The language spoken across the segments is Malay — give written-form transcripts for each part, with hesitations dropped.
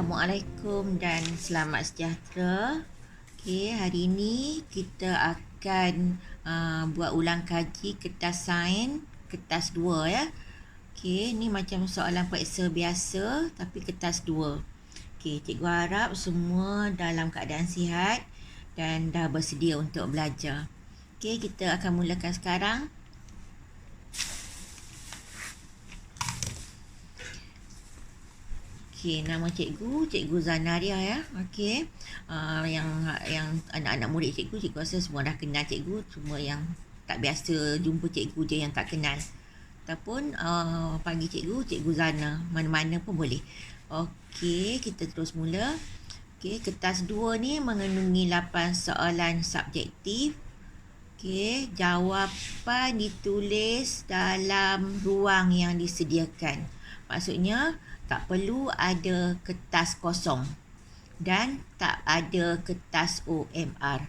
Assalamualaikum dan selamat sejahtera. Okey, hari ini kita akan buat ulang kaji kertas sains kertas 2 ya. Okey, ni macam soalan periksa biasa tapi kertas 2. Okey, cikgu harap semua dalam keadaan sihat dan dah bersedia untuk belajar. Okey, kita akan mulakan sekarang. Okey, nama cikgu Zanaria ya. Okey. Yang anak-anak murid cikgu rasa semua dah kenal cikgu, cuma yang tak biasa jumpa cikgu je yang tak kenal. Ataupun panggil cikgu Zana, mana-mana pun boleh. Okey, kita terus mula. Okey, kertas 2 ni mengandungi 8 soalan subjektif. Okey, jawapan ditulis dalam ruang yang disediakan. Maksudnya tak perlu ada kertas kosong dan tak ada kertas OMR.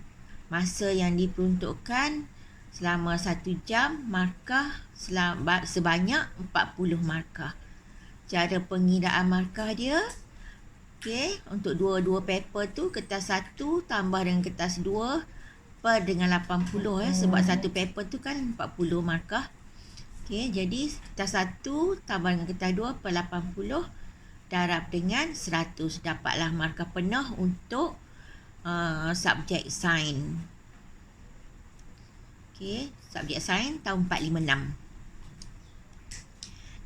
Masa yang diperuntukkan selama 1 jam, markah sebanyak 40 markah. Cara pengiraan markah dia, okey, untuk dua-dua paper tu, kertas 1 tambah dengan kertas 2 per dengan 80 ya, sebab satu paper tu kan 40 markah. Okey, jadi kertas 1 tambah dengan kertas 2 per 80 darab dengan 100. Dapatlah markah penuh untuk subjek sains. Okey, subjek sains tahun 456.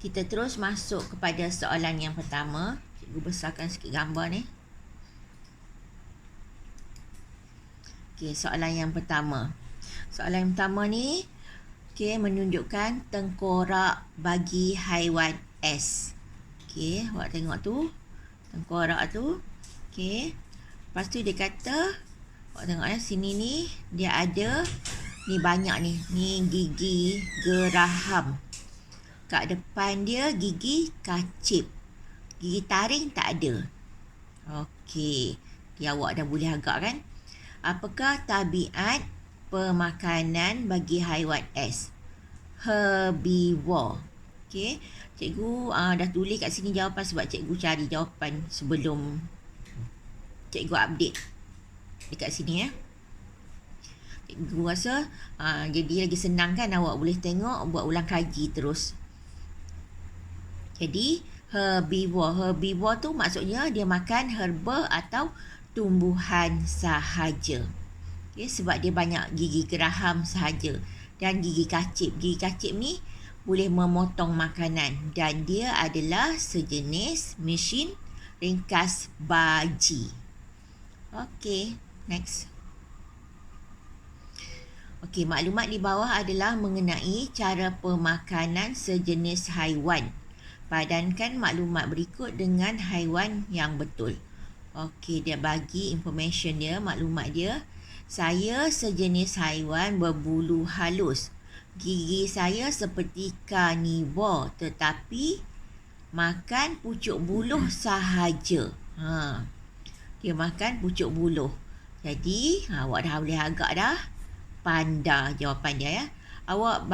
Kita terus masuk kepada soalan yang pertama. Cikgu besarkan sikit gambar ni. Okey, soalan yang pertama. Soalan yang pertama ni menunjukkan tengkorak bagi haiwan S. Okey, awak tengok tu. Tengkorak tu. Okey. Lepas tu dia kata, awak tengok sini ni dia ada ni banyak ni. Ni gigi geraham. Kat depan dia gigi kacip. Gigi taring tak ada. Okey. Dia awak dah boleh agak kan? Apakah tabiat pemakanan bagi haiwan S? Herbivore. Okey, cikgu dah tulis kat sini jawapan sebab cikgu cari jawapan sebelum cikgu update dekat sini ya. Cikgu rasa jadi lagi senang kan, awak boleh tengok buat ulang kaji terus. Jadi herbivore tu maksudnya dia makan herba atau tumbuhan sahaja. Okay, sebab dia banyak gigi geraham sahaja dan gigi kacip. Gigi kacip ni boleh memotong makanan dan dia adalah sejenis mesin ringkas baji. Okey, next. Okey, maklumat di bawah adalah mengenai cara pemakanan sejenis haiwan. Padankan maklumat berikut dengan haiwan yang betul. Okey, dia bagi information dia, maklumat dia. Saya sejenis haiwan berbulu halus. Gigi saya seperti karnivor tetapi makan pucuk buluh sahaja. Dia makan pucuk buluh. Jadi, awak dah boleh agak dah. Panda jawapan dia ya. Awak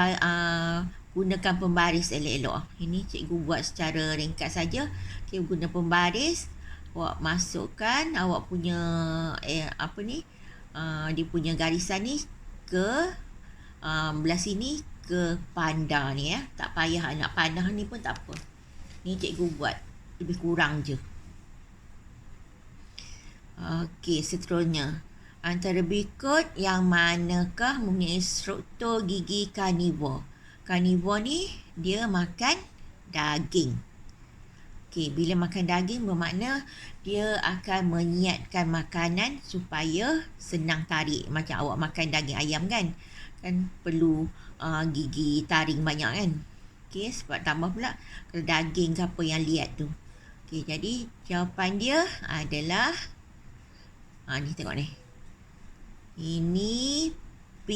gunakan pembaris elok-elok. Ini cikgu buat secara ringkas saja. Cikgu guna pembaris. Awak masukkan awak punya dia punya garisan ni ke belah sini ke panda ni ya. Tak payah nak panah ni pun tak apa. Ni cikgu buat lebih kurang je. Okey, seterusnya. Antara berikut yang manakah mempunyai struktur gigi karnivor? Karnivor ni dia makan daging. Okey, bila makan daging bermakna dia akan menyiatkan makanan supaya senang tarik. Macam awak makan daging ayam kan? Kan perlu gigi taring banyak kan? Okey, sebab tambah pula kalau daging ke apa yang liat tu. Okey, jadi jawapan dia adalah ni tengok ni. Ini P.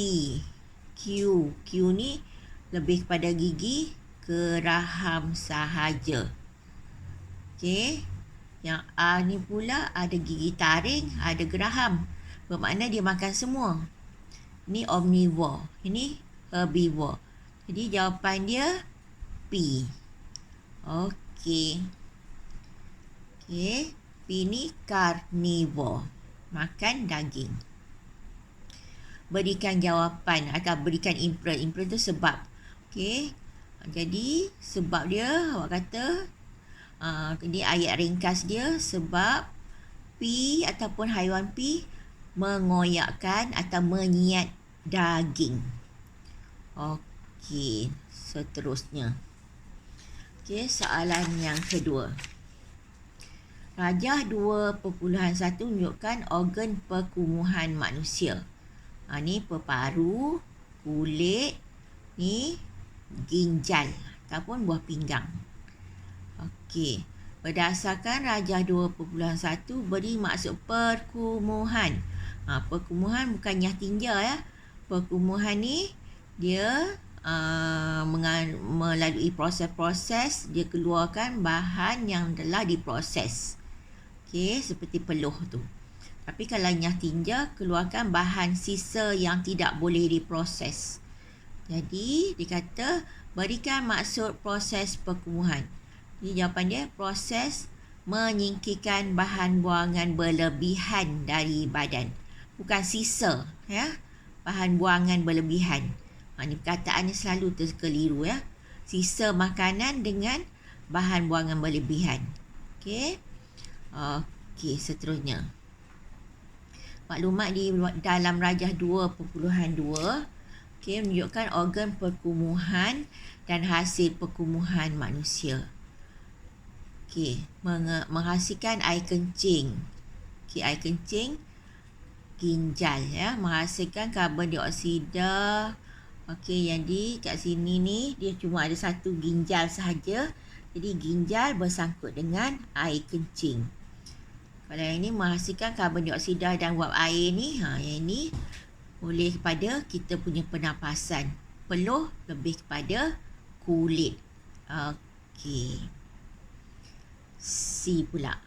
Q. Q ni lebih kepada gigi geraham sahaja. Okey. Yang A ni pula ada gigi taring, ada geraham. Bermakna dia makan semua. Ni omnivore. Ini herbivore. Jadi jawapan dia P. Okey. Okey. P ni carnivore, makan daging. Berikan jawapan atau berikan inference. Inference tu sebab. Okey. Jadi sebab dia awak kata ini ayat ringkas dia, sebab P ataupun haiwan P mengoyakkan atau menyiat daging. Okey, seterusnya. Okey, soalan yang kedua. Rajah 2.1 menunjukkan organ perkumuhan manusia. Ni peparu, kulit, ni ginjal ataupun buah pinggang. Okey, berdasarkan rajah 2.1 beri maksud perkumuhan. Perkumuhan bukan nyah tinja ya. Perkumuhan ni dia melalui proses-proses dia keluarkan bahan yang telah diproses. Okey, seperti peluh tu. Tapi kalau nyah tinja keluarkan bahan sisa yang tidak boleh diproses. Jadi dikata berikan maksud proses perkumuhan. Jadi jawapan dia proses menyingkirkan bahan buangan berlebihan dari badan. Bukan sisa ya. Bahan buangan berlebihan. Ini perkataannya selalu terkeliru ya. Sisa makanan dengan bahan buangan berlebihan. Okey. Okey, seterusnya. Maklumat di dalam rajah 2.2 menunjukkan organ perkumuhan dan hasil perkumuhan manusia. Menghasilkan air kencing. Air kencing ginjal ya, menghasilkan karbon dioksida. Jadi kat sini ni dia cuma ada satu ginjal sahaja. Jadi ginjal bersangkut dengan air kencing. Kalau yang ini menghasilkan karbon dioksida dan uap air ni, yang ini boleh kepada kita punya pernafasan. Peluh lebih kepada kulit. Okey. C pula.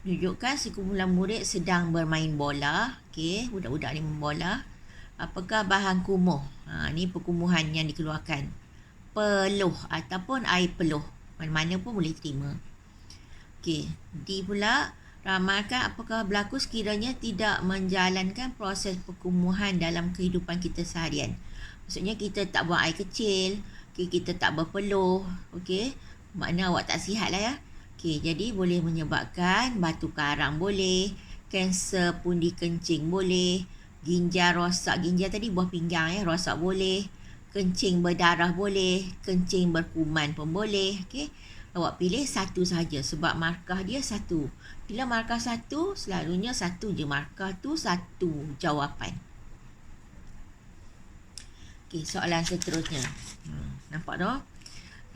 Menunjukkan sekumpulan murid sedang bermain bola. Okey, budak-budak ni main bola. Apakah bahan kumuh? Ni perkumuhan yang dikeluarkan. Peluh ataupun air peluh. Mana-mana pun boleh terima. Okey, D pula. Ramalkan apakah berlaku sekiranya tidak menjalankan proses perkumuhan dalam kehidupan kita seharian. Maksudnya kita tak buang air kecil, kita tak berpeluh, makna awak tak sihat lah ya. Jadi boleh menyebabkan batu karang boleh, kanser pundi kencing boleh, ginjal rosak, ginjal tadi buah pinggang ya, rosak boleh, kencing berdarah boleh, kencing berkuman pun boleh. Awak pilih satu sahaja sebab markah dia satu. Bila markah satu, selalunya satu je markah tu, satu jawapan. Soalan seterusnya. Nampak tak?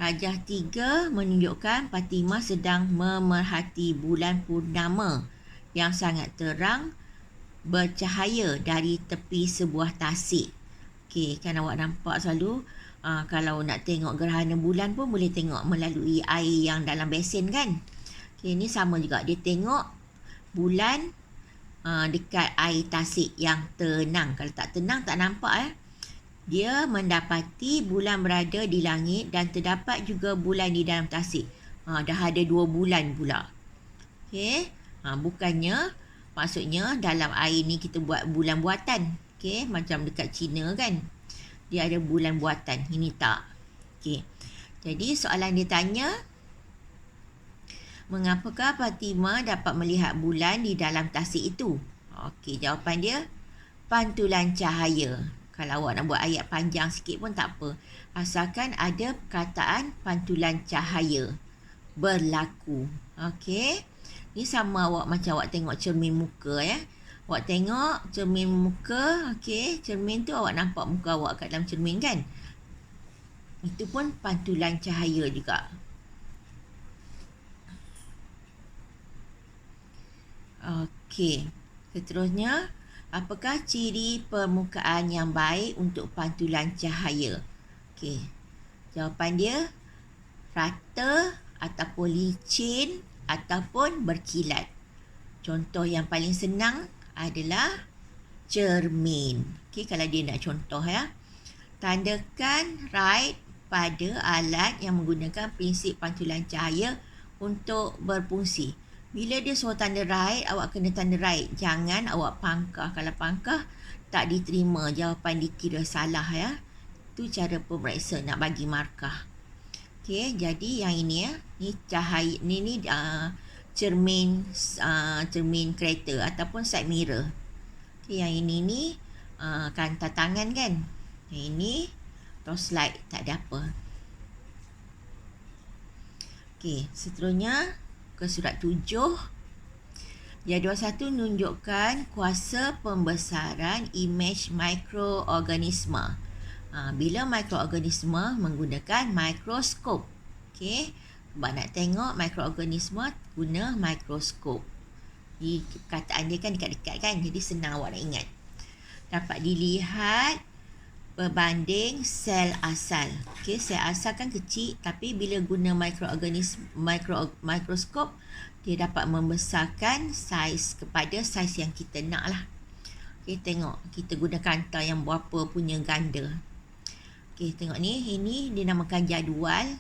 Rajah 3 menunjukkan Fatimah sedang memerhati bulan purnama yang sangat terang bercahaya dari tepi sebuah tasik. Kan awak nampak selalu kalau nak tengok gerhana bulan pun boleh tengok melalui air yang dalam besen kan. Ini sama juga, dia tengok bulan dekat air tasik yang tenang. Kalau tak tenang tak nampak ya. Dia mendapati bulan berada di langit dan terdapat juga bulan di dalam tasik. Dah ada 2 bulan pula. Bukannya maksudnya dalam air ni kita buat bulan buatan. Macam dekat China kan. Dia ada bulan buatan. Ini tak. Jadi soalan dia tanya, mengapakah Fatimah dapat melihat bulan di dalam tasik itu? Jawapan dia, pantulan cahaya. Kalau awak nak buat ayat panjang sikit pun tak apa. Asalkan ada perkataan pantulan cahaya berlaku. Ni sama macam awak tengok cermin muka ya. Awak tengok cermin muka, cermin tu awak nampak muka awak kat dalam cermin kan? Itu pun pantulan cahaya juga. Seterusnya, apakah ciri permukaan yang baik untuk pantulan cahaya? Jawapan dia rata ataupun licin ataupun berkilat. Contoh yang paling senang adalah cermin. Kalau dia nak contoh ya. Tandakan right pada alat yang menggunakan prinsip pantulan cahaya untuk berfungsi. Bila dia suruh tanda right, awak kena tanda right. Jangan awak pangkah. Kalau pangkah, tak diterima. Jawapan dikira salah ya. Itu cara pemeriksa nak bagi markah. Okey, jadi yang ini ya. Ni cahaya, ni cermin kereta ataupun side mirror. Okey, yang ini ni kan tangan kan. Yang ini toss light, tak ada apa. Okey, seterusnya ke surat 7. Jadual 1 menunjukkan kuasa pembesaran imej mikroorganisma. Bila mikroorganisma menggunakan mikroskop. Okey, sebab nak tengok mikroorganisma guna mikroskop. Di perkataan dia kan dekat-dekat kan, jadi senang awak nak ingat. Dapat dilihat berbanding sel asal. Okey, sel asal kan kecil, tapi bila guna mikroskop, dia dapat membesarkan saiz kepada saiz yang kita nak lah. Okey, tengok kita guna kantar yang berapa punya ganda. Okey, tengok ni, ini dinamakan jadual.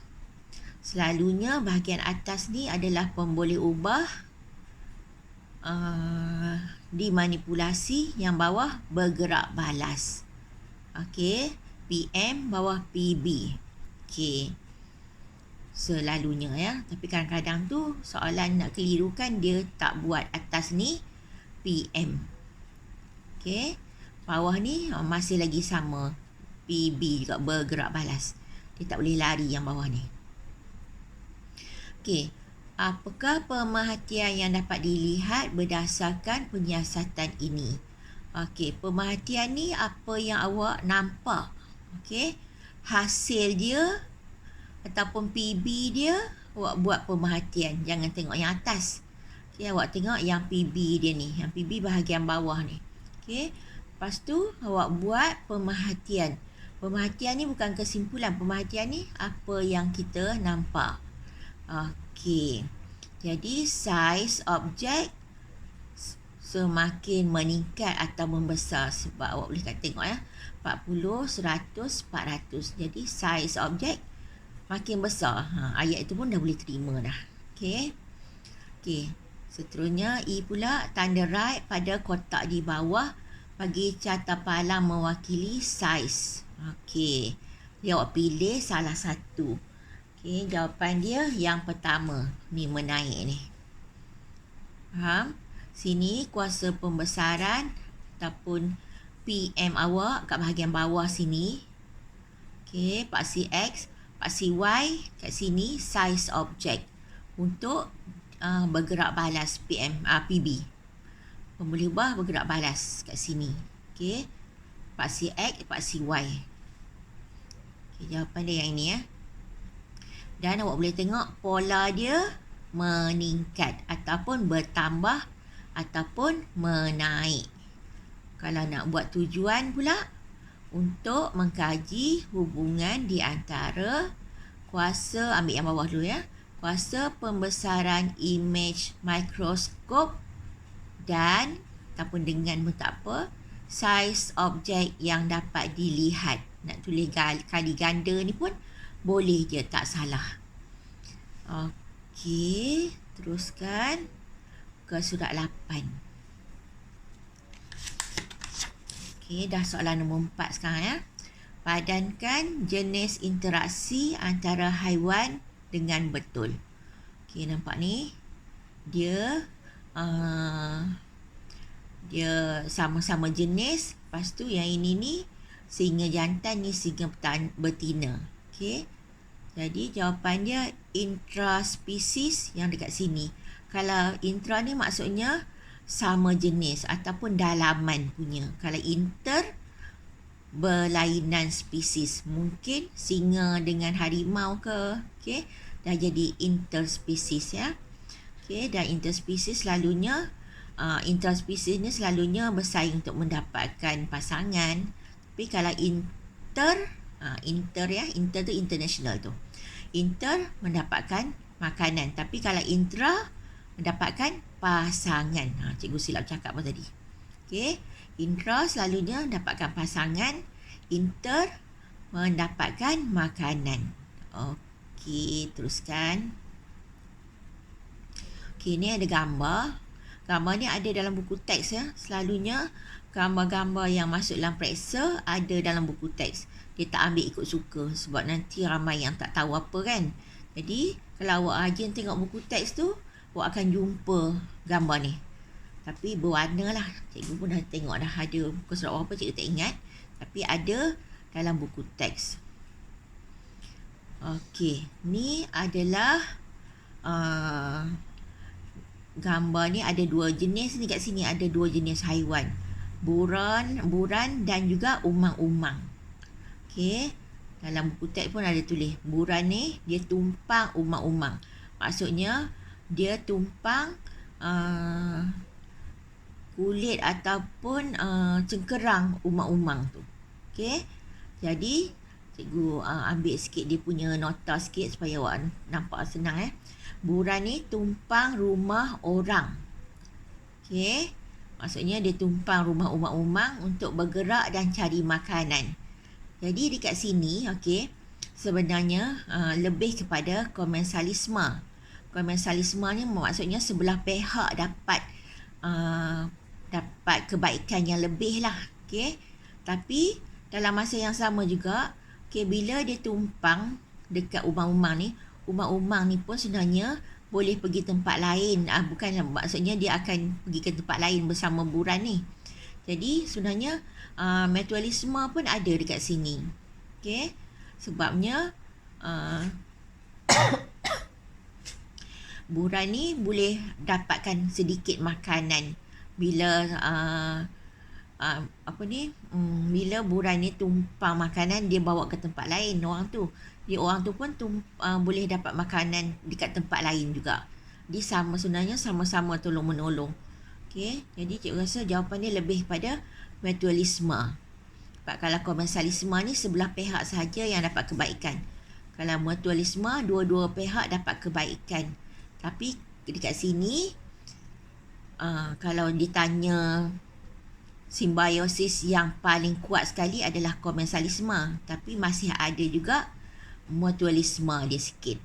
Selalunya bahagian atas ni adalah pemboleh ubah, dimanipulasi, yang bawah bergerak balas. Okey, PM bawah PB. Okey, selalunya ya. Tapi kadang-kadang tu soalan nak kelirukan, dia tak buat atas ni PM. Okey, bawah ni masih lagi sama, PB juga, bergerak balas. Dia tak boleh lari yang bawah ni. Okey, apakah pemerhatian yang dapat dilihat berdasarkan penyiasatan ini? Okey, pemerhatian ni apa yang awak nampak. Okey, hasil dia ataupun PB dia, awak buat pemerhatian. Jangan tengok yang atas. Okey, awak tengok yang PB dia ni. Yang PB bahagian bawah ni. Okey, lepas tu awak buat pemerhatian. Pemerhatian ni bukan kesimpulan. Pemerhatian ni apa yang kita nampak. Okey, jadi saiz objek semakin meningkat atau membesar, sebab awak boleh tengok ya, 40, 100, 400. Jadi saiz objek makin besar. Ayat itu pun dah boleh terima dah. Okey. Okey, seterusnya E pula, tanda right pada kotak di bawah bagi carta palang mewakili saiz. Okey, dia awak pilih salah satu. Okey, jawapan dia yang pertama ni, menaik ni. Faham? Sini kuasa pembesaran ataupun PM awak kat bahagian bawah sini. Okey, paksi X, paksi Y kat sini size objek untuk bergerak balas PM, PB. Pemboleh ubah bergerak balas kat sini. Okey, paksi X, paksi Y. Okey, jawapan dia yang ini ya. Dan awak boleh tengok pola dia meningkat ataupun bertambah ataupun menaik. Kalau nak buat tujuan pula untuk mengkaji hubungan di antara kuasa, ambil yang bawah dulu ya, kuasa pembesaran imej mikroskop dan ataupun dengan pun tak apa, saiz objek yang dapat dilihat. Nak tulis kali ganda ni pun boleh je, tak salah. Okey, teruskan ke surat 8. Okey, dah soalan nombor 4 sekarang ya. Padankan jenis interaksi antara haiwan dengan betul. Okey, nampak ni. Dia sama-sama jenis. Lepas tu yang ini ni singa jantan, ni singa betina. Okey. Jadi jawapan dia intraspesies yang dekat sini. Kalau intra ni maksudnya sama jenis ataupun dalaman punya. Kalau inter, berlainan spesies. Mungkin singa dengan harimau ke. Okey, dah jadi interspesies ya. Okey, dan interspesies selalunya, intraspesies ni selalunya bersaing untuk mendapatkan pasangan. Tapi kalau inter ya, inter tu international tu. Inter mendapatkan makanan. Tapi kalau intra mendapatkan pasangan. Cikgu silap cakap apa tadi. Okey, intra selalunya mendapatkan pasangan, inter mendapatkan makanan. Okey, teruskan. Okey, Okey, ni ada gambar. Gambar ni ada dalam buku teks ya. Selalunya gambar-gambar yang masuk dalam periksa ada dalam buku teks. Dia tak ambil ikut suka sebab nanti ramai yang tak tahu apa kan. Jadi, kalau awak rajin tengok buku teks tu, awak akan jumpa gambar ni. Tapi berwarna lah. Cikgu pun dah tengok dah ada muka surat berapa cikgu tak ingat. Tapi ada dalam buku teks. Okey, ni adalah gambar ni ada dua jenis ni kat sini, ada dua jenis haiwan. Buran dan juga umang-umang. Okey, dalam buku teks pun ada tulis buran ni dia tumpang umang-umang. Maksudnya dia tumpang kulit ataupun cengkerang umang-umang tu. Okey. Jadi cikgu ambil sikit dia punya nota sikit supaya awak nampak senang Buran ni tumpang rumah orang. Okey. Maksudnya dia tumpang rumah umang-umang untuk bergerak dan cari makanan. Jadi dekat sini okey, sebenarnya lebih kepada komensalisme. Komensalisme ni maksudnya sebelah pihak dapat kebaikan yang lebih lah. Okey. Tapi dalam masa yang sama juga, okey, bila dia tumpang dekat umang-umang ni pun sebenarnya boleh pergi tempat lain. Bukan maksudnya dia akan pergi ke tempat lain bersama buran ni. Jadi sebenarnya mutualisme pun ada dekat sini. Okey. Sebabnya buran ni boleh dapatkan sedikit makanan bila bila buran ni tumpang makanan, dia bawa ke tempat lain orang tu. Orang tu pun boleh dapat makanan dekat tempat lain juga. Dia sebenarnya sama-sama tolong-menolong. Okey, jadi cikgu rasa jawapan dia lebih pada mutualisme. Sebab kalau komensalisme ni sebelah pihak sahaja yang dapat kebaikan. Kalau mutualisme, dua-dua pihak dapat kebaikan. Tapi dekat sini kalau ditanya simbiosis yang paling kuat sekali adalah komensalisme, tapi masih ada juga mutualisme dia sikit.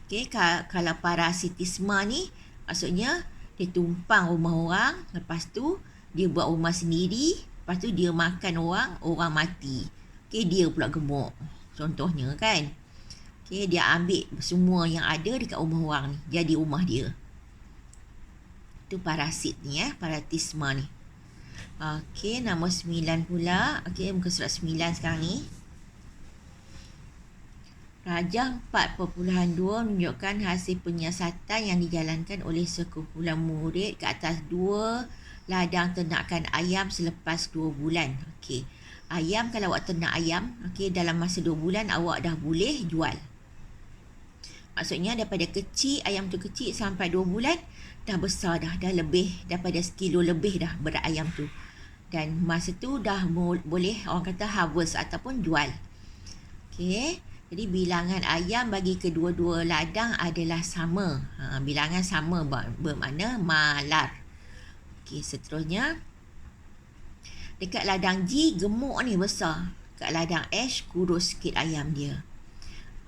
Okey, kalau parasitisme ni maksudnya dia tumpang rumah orang, lepas tu dia buat rumah sendiri, lepas tu dia makan orang mati. Okey, dia pula gemuk. Contohnya kan. Okey, dia ambil semua yang ada dekat rumah orang ni, jadi rumah dia. Itu parasit ni parasitisme ni. Okey, nombor 9 pula. Okey, muka surat 9 sekarang ni. Rajah 4.2 menunjukkan hasil penyiasatan yang dijalankan oleh sekumpulan murid ke atas 2 ladang ternakan ayam selepas 2 bulan. Okey, ayam, kalau awak ternak ayam, okey, dalam masa 2 bulan awak dah boleh jual. Maksudnya daripada kecil, ayam tu kecil sampai 2 bulan, dah besar dah lebih daripada 1 kilo lebih dah berat ayam tu. Dan masa tu dah boleh orang kata harvest ataupun jual. Okey, jadi bilangan ayam bagi kedua-dua ladang adalah sama. Bilangan sama bermakna malar. Okey, seterusnya. Dekat ladang G, gemuk ni besar. Dekat ladang H, kurus sikit ayam dia.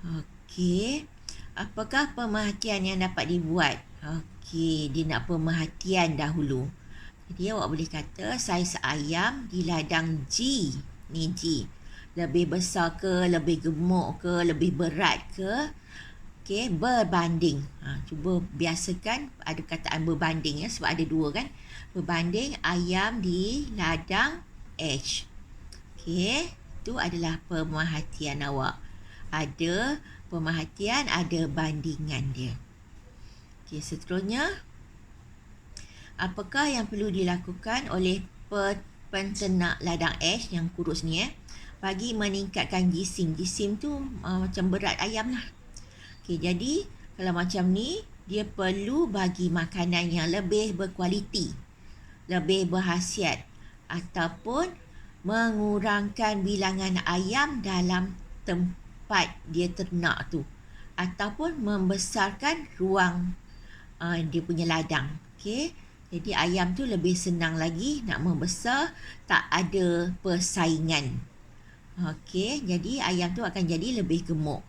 Okey, apakah pemerhatian yang dapat dibuat? Okey, dia nak pemerhatian dahulu. Jadi awak boleh kata saiz ayam di ladang G, ni G, lebih besar ke, lebih gemuk ke, lebih berat ke? Okey, berbanding. Cuba biasakan ada perkataan berbanding sebab ada 2 kan. Berbanding ayam di ladang H. Okey, itu adalah pemerhatian awak. Ada pemerhatian, ada bandingan dia. Okey, seterusnya. Apakah yang perlu dilakukan oleh penternak ladang H yang kurus ni bagi meningkatkan jisim? Jisim tu macam berat ayam lah. Okey, jadi kalau macam ni, dia perlu bagi makanan yang lebih berkualiti, lebih berkhasiat, ataupun mengurangkan bilangan ayam dalam tempat dia ternak tu, ataupun membesarkan ruang dia punya ladang. Okey, jadi ayam tu lebih senang lagi nak membesar, tak ada persaingan. Okey, jadi ayam tu akan jadi lebih gemuk.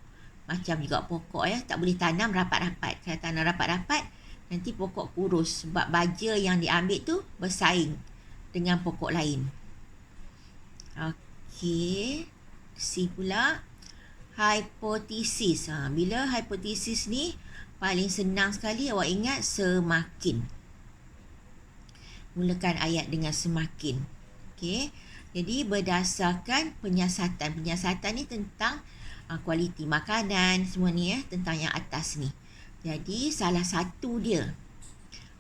Macam juga pokok tak boleh tanam rapat-rapat. Kalau tanam rapat-rapat, nanti pokok kurus sebab baja yang diambil tu bersaing dengan pokok lain. Okey, C pula hipotesis. Bila hipotesis ni paling senang sekali awak ingat semakin. Mulakan ayat dengan semakin. Okey. Jadi berdasarkan penyiasatan. Penyiasatan ni tentang kualiti makanan semua ni tentang yang atas ni. Jadi salah satu dia.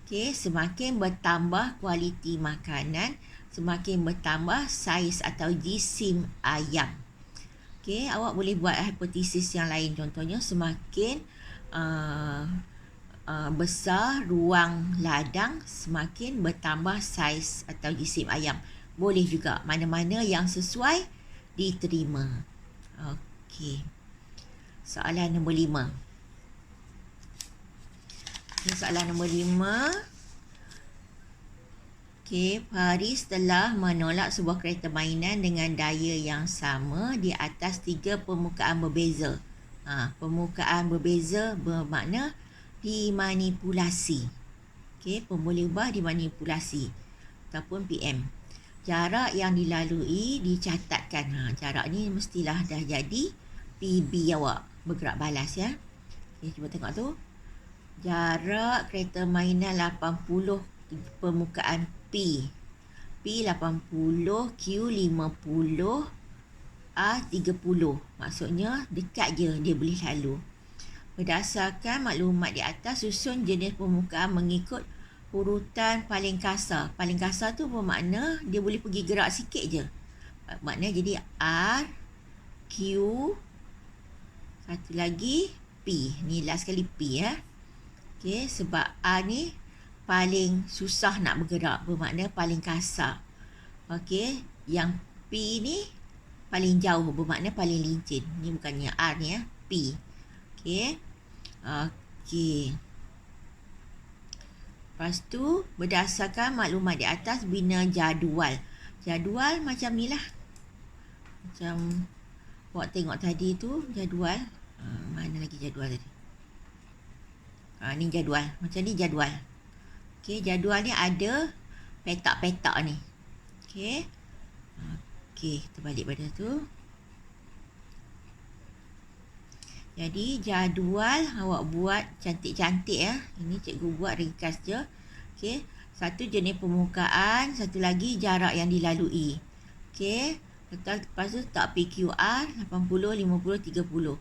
Okey, semakin bertambah kualiti makanan, semakin bertambah saiz atau jisim ayam. Okey, awak boleh buat hipotesis yang lain. Contohnya semakin besar ruang ladang, semakin bertambah saiz atau jisim ayam. Boleh juga, mana-mana yang sesuai diterima. Okey. Soalan nombor 5. Soalan nombor 5. Okey, Paris telah menolak sebuah kereta mainan dengan daya yang sama di atas 3 permukaan berbeza. Permukaan berbeza bermakna dimanipulasi. Okey, pemboleh ubah dimanipulasi ataupun PM. Jarak yang dilalui dicatatkan. Jarak ni mestilah dah jadi PB awak. Bergerak balas ya. Okay, cuba tengok tu. Jarak kereta mainan 80 permukaan P. P 80, Q 50, A 30. Maksudnya dekat je dia boleh lalu. Berdasarkan maklumat di atas, susun jenis permukaan mengikut urutan paling kasar. Paling kasar tu bermakna dia boleh pergi gerak sikit je. Maknanya jadi R, Q, satu lagi P. Ni last kali P ya. Okey, sebab R ni paling susah nak bergerak, bermakna paling kasar. Okey, yang P ni paling jauh, bermakna paling licin. Ni bukannya R ni ya, P. Okey. Okey. Lepas tu, berdasarkan maklumat di atas, bina jadual. Jadual macam ni lah. Macam awak tengok tadi tu, jadual. Mana lagi jadual tadi? Ni jadual. Macam ni jadual. Okey, jadual ni ada petak-petak ni. Okey. Okey, kita balik pada tu. Jadi jadual awak buat cantik-cantik ya. Ini cikgu buat ringkas je. Okey, satu jenis permukaan, satu lagi jarak yang dilalui. Okey, lepas tu tak PQR 80, 50, 30.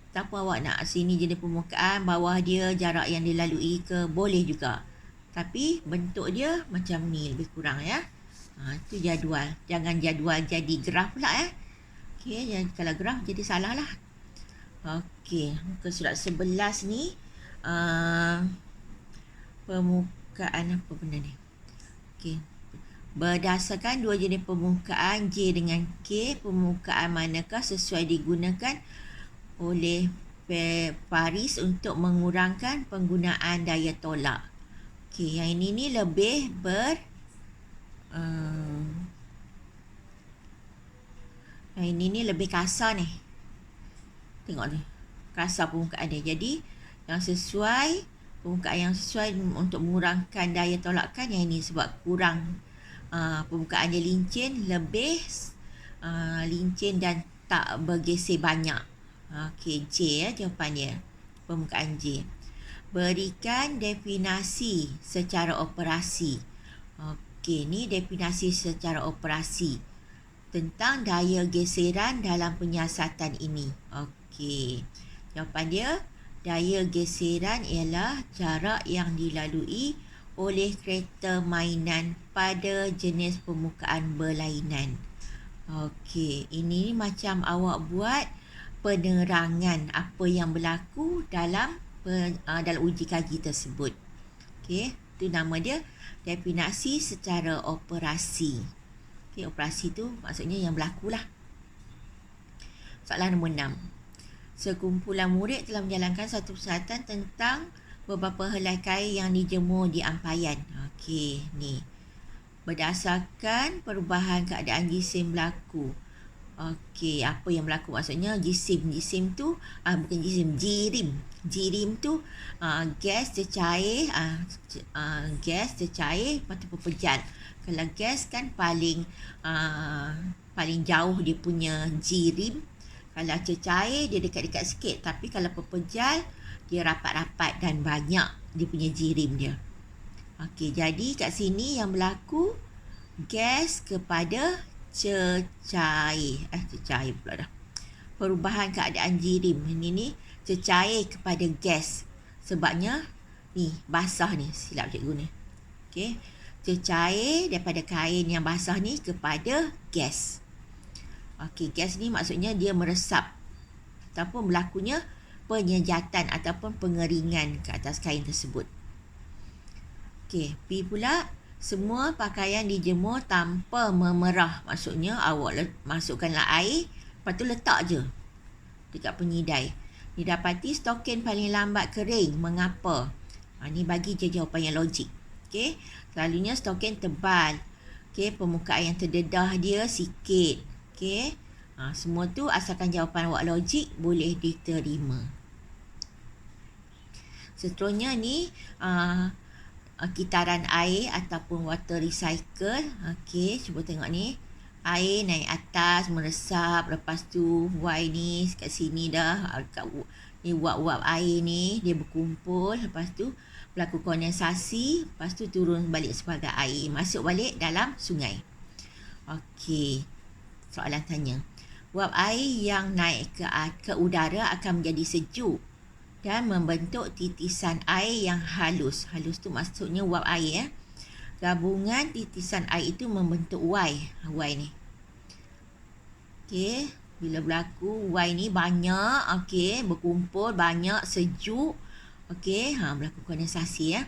Tak apa awak nak sini jenis permukaan, bawah dia jarak yang dilalui ke, boleh juga. Tapi bentuk dia macam ni lebih kurang ya. Itu jadual. Jangan jadual jadi graf pula ya. Okey, kalau graf jadi salah lah. Okey, muka surat 11 ni permukaan apa benda ni? Okey. Berdasarkan dua jenis permukaan J dengan K, permukaan manakah sesuai digunakan oleh Paris untuk mengurangkan penggunaan daya tolak? Okey, yang ini ni lebih yang ini ni lebih kasar ni. Tengok ni, kasar permukaan dia. Jadi yang sesuai, permukaan yang sesuai untuk mengurangkan daya tolakan yang ini, sebab kurang permukaan dia licin, lebih licin dan tak bergeser banyak. Okey, J ya jawapan dia. Permukaan J. Berikan definisi secara operasi. Okey, ni definisi secara operasi tentang daya geseran dalam penyiasatan ini. Okey, jawapan dia, daya geseran ialah jarak yang dilalui oleh kereta mainan pada jenis permukaan berlainan. Okey, ini macam awak buat penerangan apa yang berlaku dalam uji kaji tersebut. Okey, itu nama dia definisi secara operasi. Okey, operasi tu maksudnya yang berlaku lah. Soalan nombor 6. Sekumpulan murid telah menjalankan satu perkhidmatan tentang beberapa helai kain yang dijemur di ampayan. Okey, ni. Berdasarkan perubahan keadaan jisim berlaku. Okey, apa yang berlaku maksudnya jisim. Jisim tu bukan jisim, jirim. Jirim tu gas tercair, gas tercair lepas tu pepejal. Kalau gas kan paling jauh dia punya jirim. Kalau cecair dia dekat-dekat sikit, tapi kalau pepejal dia rapat-rapat dan banyak dia punya jirim dia. Okey, jadi kat sini yang berlaku gas kepada cecair. Cecair pula dah. Perubahan keadaan jirim. Ini ni cecair kepada gas. Sebabnya ni basah ni, silap cikgu ni. Okey. Cecair daripada kain yang basah ni kepada gas. Okey, gas ni maksudnya dia meresap ataupun berlakunya penyejatan ataupun pengeringan ke atas kain tersebut. Okey, P pula, semua pakaian dijemur tanpa memerah. Maksudnya awak masukkanlah air, lepas tu letak je dekat penyidai. Didapati stokin paling lambat kering. Mengapa? Ni bagi je jawapan yang logik. Okey, selalunya stokin tebal. Okey, permukaan yang terdedah dia sikit. Okey, semua tu asalkan jawapan awak logik boleh diterima. Seterusnya ni kitaran air ataupun water recycle. Okey, cuba tengok ni. Air naik atas, meresap. Lepas tu Y ni kat sini dah. Ni uap-uap air ni, dia berkumpul. Lepas tu berlaku kondensasi. Lepas tu turun balik sebagai air. Masuk balik dalam sungai. Okey, soalan tanya. Uap air yang naik ke udara akan menjadi sejuk dan membentuk titisan air yang halus. Halus tu maksudnya uap air. Gabungan titisan air itu membentuk Y. Y ni. Okey, bila berlaku Y ni banyak, okey, berkumpul banyak, sejuk. Okey, berlaku kondensasi ya.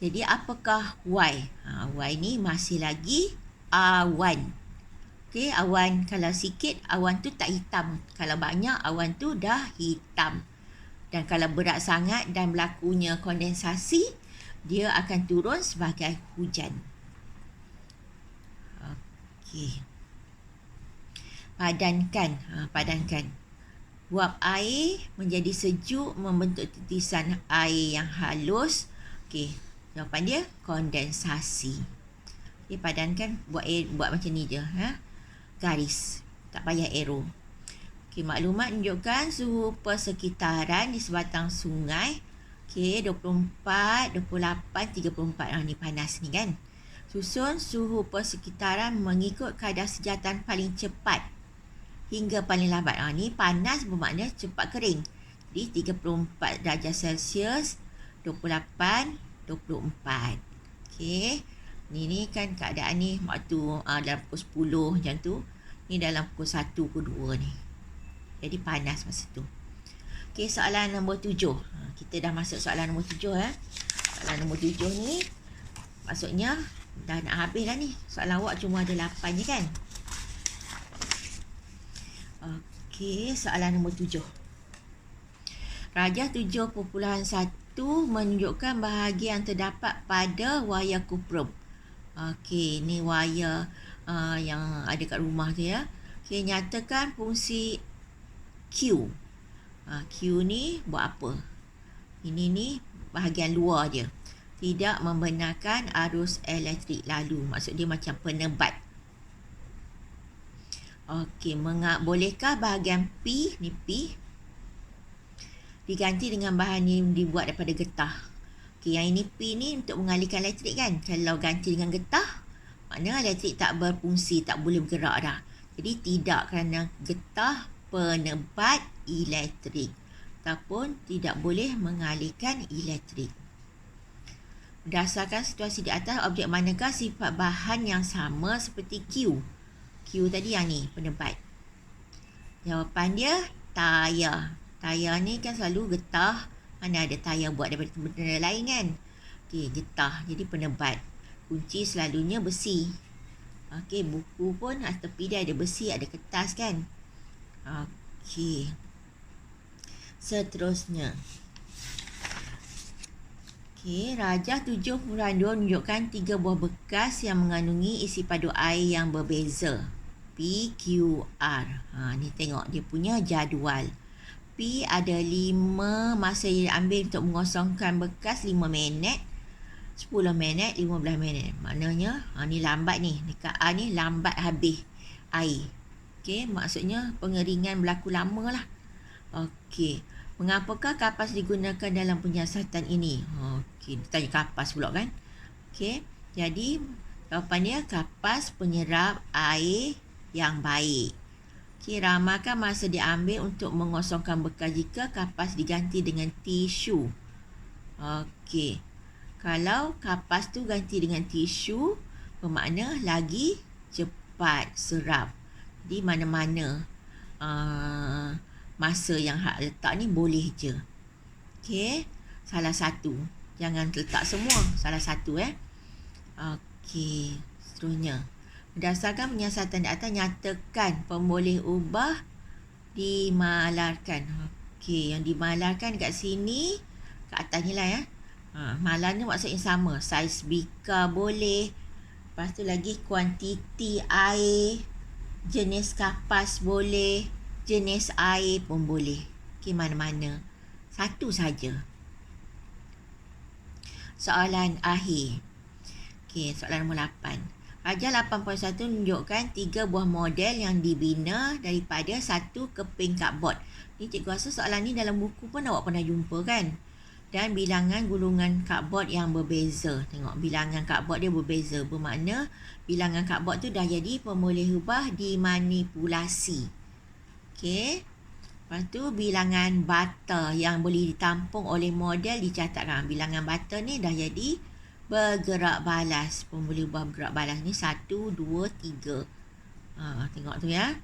Jadi apakah Y? Y ni masih lagi awan. Okey, awan kalau sikit awan tu tak hitam. Kalau banyak awan tu dah hitam. Dan kalau berat sangat dan berlakunya kondensasi, dia akan turun sebagai hujan. Okey. Padankan. Padankan. Uap air menjadi sejuk membentuk titisan air yang halus. Okey. Jawapan dia kondensasi. Okey, padankan buat macam ni je. Garis. Tak payah arrow. Okey, maklumat menunjukkan suhu persekitaran di sebatang sungai. Okey, 24, 28, 34. Ni panas ni kan. Susun suhu persekitaran mengikut kadar sejatan paling cepat hingga paling lambat. Ni panas bermakna cepat kering. Jadi 34 darjah Celsius, 28, 24. Okey. Ni kan keadaan ni waktu dalam pukul 10 macam tu. Ni dalam pukul 1, pukul 2 ni. Jadi panas masa tu. Okey, soalan nombor 7. Kita dah masuk soalan nombor 7 ya. Soalan nombor 7 ni maksudnya dah nak habis dah ni. Soalan awak cuma ada 8 je kan. Okey, soalan nombor 7. Rajah 7.1 menunjukkan bahagian terdapat pada wayar kuprum. Okey, ni wayar yang ada kat rumah tu ya. Okey, nyatakan fungsi Q. Q ni buat apa? Ini ni bahagian luar je. Tidak membenarkan arus elektrik lalu. Maksud dia macam penebat. Okey, bolehkah bahagian P, ni P, diganti dengan bahan yang dibuat daripada getah? Okey, yang ini P ni untuk mengalihkan elektrik kan. Kalau ganti dengan getah, maknanya elektrik tak berfungsi, tak boleh bergerak dah. Jadi tidak, kerana getah penebat elektrik ataupun tidak boleh mengalihkan elektrik. Berdasarkan situasi di atas, objek manakah sifat bahan yang sama seperti Q? Q tadi yang ni, penebat. Jawapan dia tayar. Tayar ni kan selalu getah. Mana ada tayar buat daripada benda lain kan. Okey, getah. Jadi penebat. Kunci selalunya besi. Okey, buku pun tepi dia ada besi, ada kertas kan. Okey. Seterusnya. Okey, rajah 7.2 menunjukkan 3 buah bekas yang mengandungi isi padu air yang berbeza. PQR. Ni tengok dia punya jadual. P ada 5 masa dia ambil untuk mengosongkan bekas 5 minit, 10 minit, 15 minit. Maknanya ni lambat ni. Dekat A ni lambat habis air. Okey, maksudnya pengeringan berlaku lama lah. Okey, mengapakah kapas digunakan dalam penyiasatan ini? Okey, tanya kapas pula kan. Okey, jadi jawapannya kapas penyerap air yang baik. Okey, ramalkan masa diambil untuk mengosongkan bekas jika kapas diganti dengan tisu. Okey, kalau kapas tu ganti dengan tisu, bermakna lagi cepat serap. Jadi mana-mana masa yang hak letak ni boleh je. Okey, salah satu. Jangan letak semua, salah satu Okey, seterusnya. Berdasarkan penyiasatan di atas, nyatakan pemboleh ubah dimalarkan. Okey, yang dimalarkan kat sini, kat atas ni lah malar ni maksudnya sama. Saiz bika boleh. Lepas tu lagi kuantiti air. Jenis kapas boleh. Jenis air pun boleh. Okey, mana-mana. Satu saja. Soalan akhir. Okey, soalan nombor 8. Ajar 8.1 menunjukkan 3 buah model yang dibina daripada satu keping cardboard. Ni cikgu rasa soalan ni dalam buku pun awak pernah jumpa kan? Dan bilangan gulungan cardboard yang berbeza. Tengok, bilangan cardboard dia berbeza. Bermakna bilangan cardboard tu dah jadi pemboleh ubah dimanipulasi. Okey. Lepas tu bilangan butter yang boleh ditampung oleh model dicatatkan. Bilangan butter ni dah jadi bergerak balas. Pemboleh ubah bergerak balas ni 1, 2, 3. Tengok tu ya.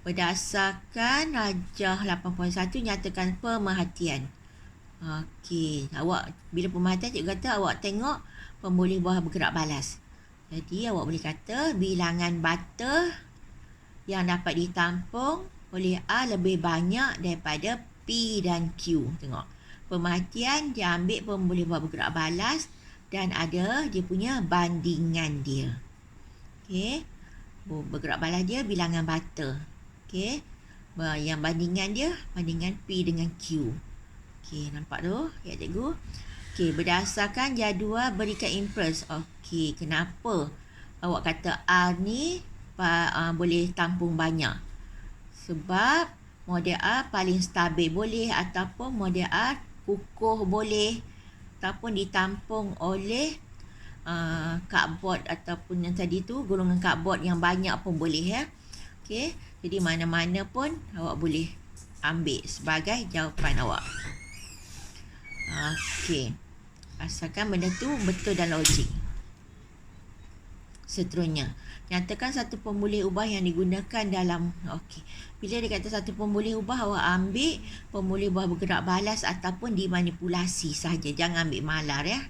Berdasarkan rajah 8.1 nyatakan pemerhatian. Okey, awak bila pemerhatian cikgu kata awak tengok pemboleh buah bergerak balas. Jadi awak boleh kata bilangan butter yang dapat ditampung oleh A lebih banyak daripada P dan Q. Tengok. Pemerhatian dia ambil pemboleh buah bergerak balas dan ada dia punya bandingan dia. Okey. Bergerak balas dia bilangan butter. Okey. Yang bandingan dia bandingan P dengan Q. Okey, nampak tu ya cikgu? Okey, berdasarkan jadual berikan impuls. Okey, kenapa awak kata R ni boleh tampung banyak? Sebab model R paling stabil boleh, ataupun model R kukuh boleh, ataupun ditampung oleh cardboard ataupun yang tadi tu golongan cardboard yang banyak pun boleh ya. Okey, jadi mana-mana pun awak boleh ambil sebagai jawapan awak. Okey. Asalkan benda tu betul dan logik. Seterusnya, nyatakan satu pemboleh ubah yang digunakan dalam. Okey. Bila dia kata satu pemboleh ubah, awak ambil pemboleh ubah bergerak balas ataupun dimanipulasi saja. Jangan ambil malar ya.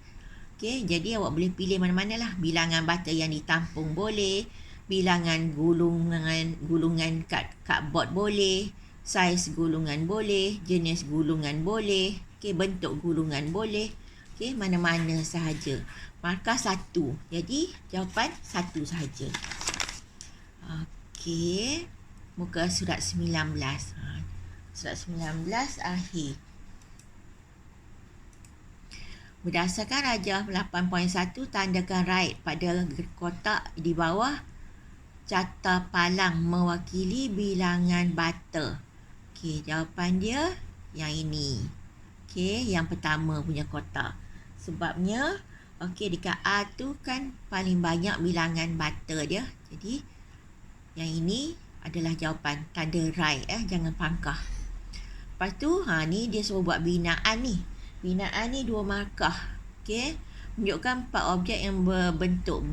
Okey, jadi awak boleh pilih mana-mana lah. Bilangan butter yang ditampung boleh, bilangan gulungan cardboard boleh, saiz gulungan boleh, jenis gulungan boleh. Okey, bentuk gulungan boleh. Okey, mana-mana sahaja. Markah 1. Jadi, jawapan 1 sahaja. Okey. Muka surat 19. Surat 19 akhir. Berdasarkan rajah 8.1, tandakan right pada kotak di bawah carta palang mewakili bilangan butter. Okey, jawapan dia yang ini. Okey, yang pertama punya kotak. Sebabnya, okey, dekat A tu kan paling banyak bilangan butter dia. Jadi, yang ini adalah jawapan. Tanda right jangan pangkah. Lepas tu, ni dia suruh buat binaan ni. Binaan ni 2 markah. Okey, menunjukkan 4 objek yang berbentuk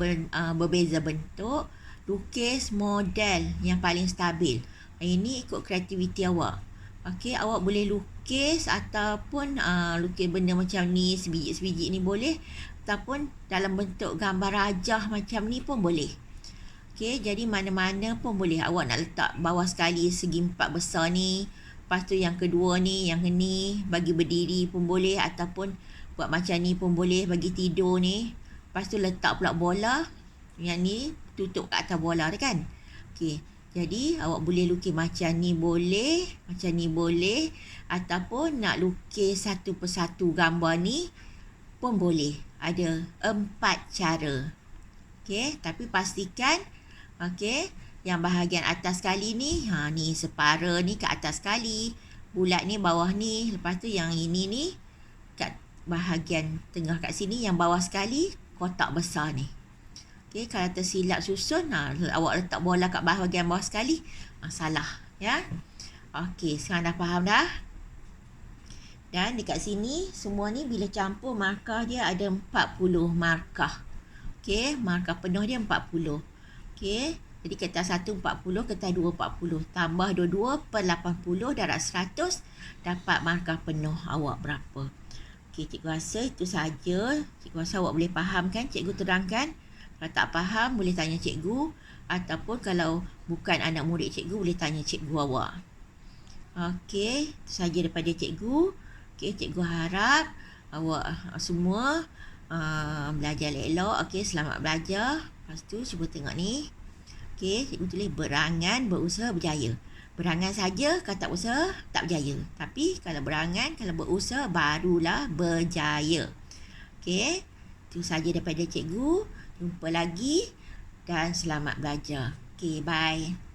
berbeza bentuk. Lukis model yang paling stabil. Ini ikut kreativiti awak. Okey, awak boleh lukis ataupun lukis benda macam ni, sebiji-sebiji ni boleh, ataupun dalam bentuk gambar rajah macam ni pun boleh. Okey, jadi mana-mana pun boleh. Awak nak letak bawah sekali segi 4 besar ni, lepas tu yang kedua ni, yang ni bagi berdiri pun boleh, ataupun buat macam ni pun boleh bagi tidur ni. Lepas tu letak pula bola, yang ni tutup kat atas bola tu kan. Okey, Jadi awak boleh lukis macam ni boleh, macam ni boleh, ataupun nak lukis satu persatu gambar ni pun boleh. Ada 4 cara. Okey, tapi pastikan okey, yang bahagian atas sekali ni, ni separa ni ke atas sekali, bulat ni bawah ni, lepas tu yang ini ni kat bahagian tengah kat sini, yang bawah sekali kotak besar ni. Okey, kalau tersilap susun, awak letak bola kat bahagian bawah sekali, salah, ya. Okey, sekarang dah faham dah? Dan dekat sini, semua ni bila campur markah dia ada 40 markah. Okey, markah penuh dia 40. Okey, jadi kertas 1 40, kertas 2 40. Tambah 22 per 80 darab 100, dapat markah penuh awak berapa. Okey, cikgu rasa itu saja. Cikgu rasa awak boleh faham kan? Cikgu terangkan. Kalau tak faham, boleh tanya cikgu. Ataupun kalau bukan anak murid cikgu, boleh tanya cikgu awak. Okey, itu saja daripada cikgu. Okey, cikgu harap awak semua belajar elok. Okey, selamat belajar. Lepas tu, cuba tengok ni. Okey, cikgu tulis berangan, berusaha, berjaya. Berangan saja, kalau tak usaha, tak berjaya. Tapi kalau berangan, kalau berusaha, barulah berjaya. Okey, itu saja daripada cikgu. Jumpa lagi dan selamat belajar. Okey, bye.